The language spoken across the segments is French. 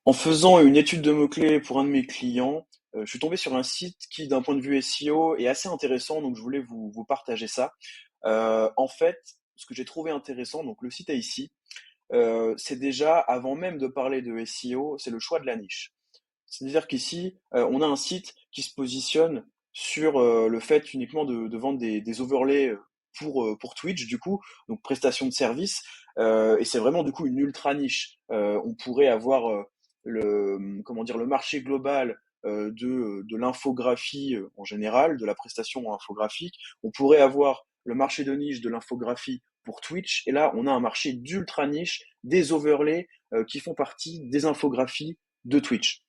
En faisant une étude de mots-clés pour un de mes clients, je suis tombé sur un site qui, d'un point de vue SEO, est assez intéressant, donc je voulais vous partager ça. En fait, ce que j'ai trouvé intéressant, donc le site est ici, c'est déjà, avant même de parler de SEO, c'est le choix de la niche. C'est-à-dire qu'ici, on a un site qui se positionne sur le fait uniquement de vendre des overlays pour Twitch, du coup, donc prestation de service, et c'est vraiment du coup une ultra niche. On pourrait avoir comment dire, le marché global de l'infographie en général, de la prestation infographique. On pourrait avoir le marché de niche de l'infographie pour Twitch, et là, on a un marché d'ultra niche des overlays qui font partie des infographies de Twitch.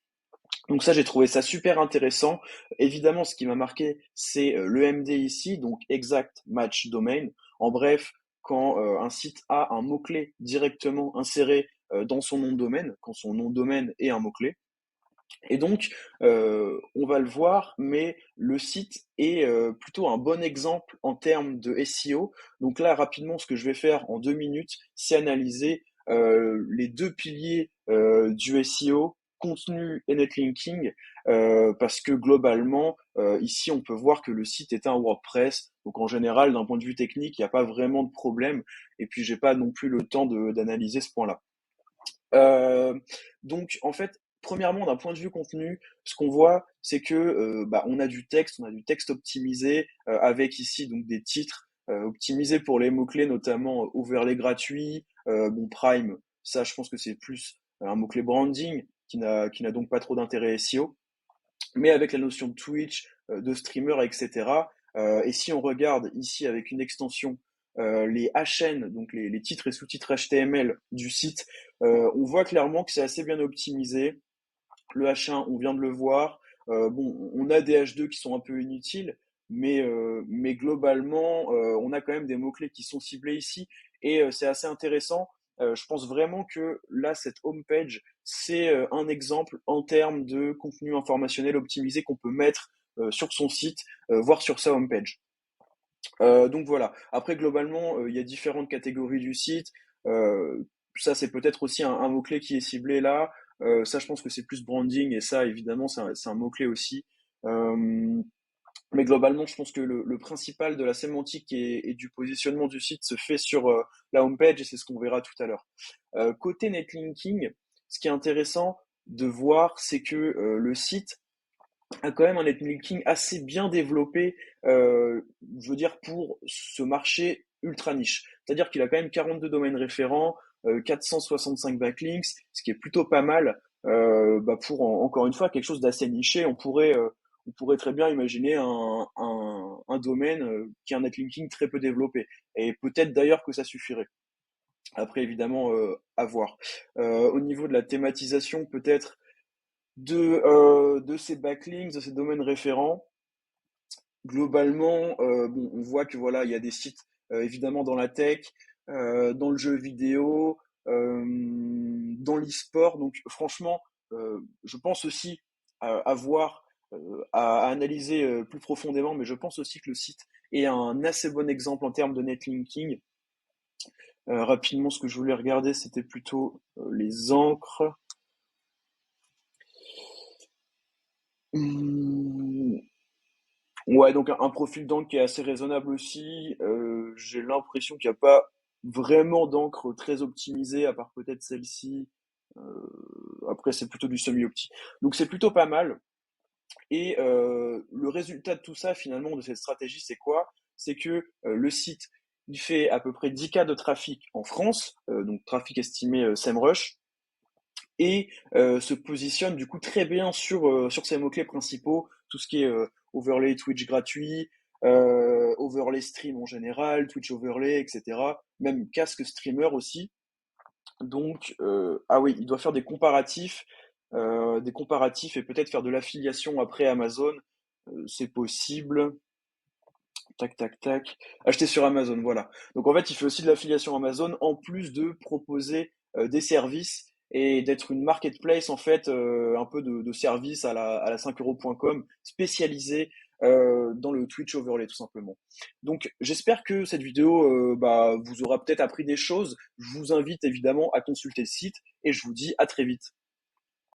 Donc ça, j'ai trouvé ça super intéressant. Évidemment, ce qui m'a marqué, c'est l'EMD ici, donc Exact Match Domain. En bref, quand un site a un mot-clé directement inséré dans son nom de domaine, quand son nom de domaine est un mot-clé. Et donc, on va le voir, mais le site est plutôt un bon exemple en termes de SEO. Donc là, rapidement, ce que je vais faire en 2 minutes, c'est analyser les deux piliers du SEO, contenu et netlinking, parce que globalement, ici, on peut voir que le site est un WordPress. Donc en général, d'un point de vue technique, il n'y a pas vraiment de problème. Et puis, j'ai pas non plus le temps d'analyser ce point-là. Euh, donc en fait, premièrement, d'un point de vue contenu, ce qu'on voit, c'est que on a du texte optimisé avec ici donc des titres optimisés pour les mots-clés, notamment overlay gratuit, bon Prime, ça je pense que c'est plus un mot-clé branding qui n'a donc pas trop d'intérêt SEO, mais avec la notion de Twitch, de streamer, etc. Et si on regarde ici avec une extension les HN, donc les titres et sous-titres HTML du site, on voit clairement que c'est assez bien optimisé. Le H1, on vient de le voir. Bon, on a des H2 qui sont un peu inutiles, mais globalement, on a quand même des mots-clés qui sont ciblés ici, et c'est assez intéressant. Je pense vraiment que là, cette homepage, c'est un exemple en termes de contenu informationnel optimisé qu'on peut mettre sur son site, voire sur sa homepage. Donc voilà. Après, globalement, il y a différentes catégories du site. Euh, Ça, c'est peut-être aussi un mot-clé qui est ciblé là. Ça, je pense que c'est plus branding et ça, évidemment, c'est un mot-clé aussi. Euh, mais globalement, je pense que le principal de la sémantique et du positionnement du site se fait sur la homepage et c'est ce qu'on verra tout à l'heure. Côté netlinking, ce qui est intéressant de voir, c'est que le site a quand même un netlinking assez bien développé, je veux dire, pour ce marché ultra niche. C'est-à-dire qu'il a quand même 42 domaines référents, 465 backlinks, ce qui est plutôt pas mal pour, encore une fois, quelque chose d'assez niché. On pourrait très bien imaginer un domaine qui a un netlinking très peu développé. Et peut-être d'ailleurs que ça suffirait. Après, évidemment, à voir. Au niveau de la thématisation, peut-être de ces backlinks, de ces domaines référents, globalement, bon, on voit que voilà, il y a des sites évidemment dans la tech, dans le jeu vidéo, dans l'e-sport. Donc franchement, je pense aussi à voir, à analyser plus profondément, mais je pense aussi que le site est un assez bon exemple en termes de netlinking. Rapidement, ce que je voulais regarder, c'était plutôt les encres. Hum, Ouais, donc un profil d'encre qui est assez raisonnable aussi. J'ai l'impression qu'il n'y a pas vraiment d'encre très optimisée, à part peut-être celle-ci. Après, c'est plutôt du semi-opti. Donc c'est plutôt pas mal. Et le résultat de tout ça, finalement, de cette stratégie, c'est quoi? C'est que le site, il fait à peu près 10K de trafic en France, donc trafic estimé SEMrush, et se positionne du coup très bien sur ses mots-clés principaux, tout ce qui est overlay Twitch gratuit, overlay stream en général, Twitch overlay, etc. Même casque streamer aussi. Donc, ah oui, il doit faire des comparatifs et peut-être faire de l'affiliation après Amazon. C'est possible. Tac, tac, tac. Acheter sur Amazon, voilà. Donc en fait, il fait aussi de l'affiliation Amazon en plus de proposer des services et d'être une marketplace en fait, un peu de services à la 5euros.com spécialisée dans le Twitch overlay tout simplement. Donc j'espère que cette vidéo vous aura peut-être appris des choses. Je vous invite évidemment à consulter le site et je vous dis à très vite.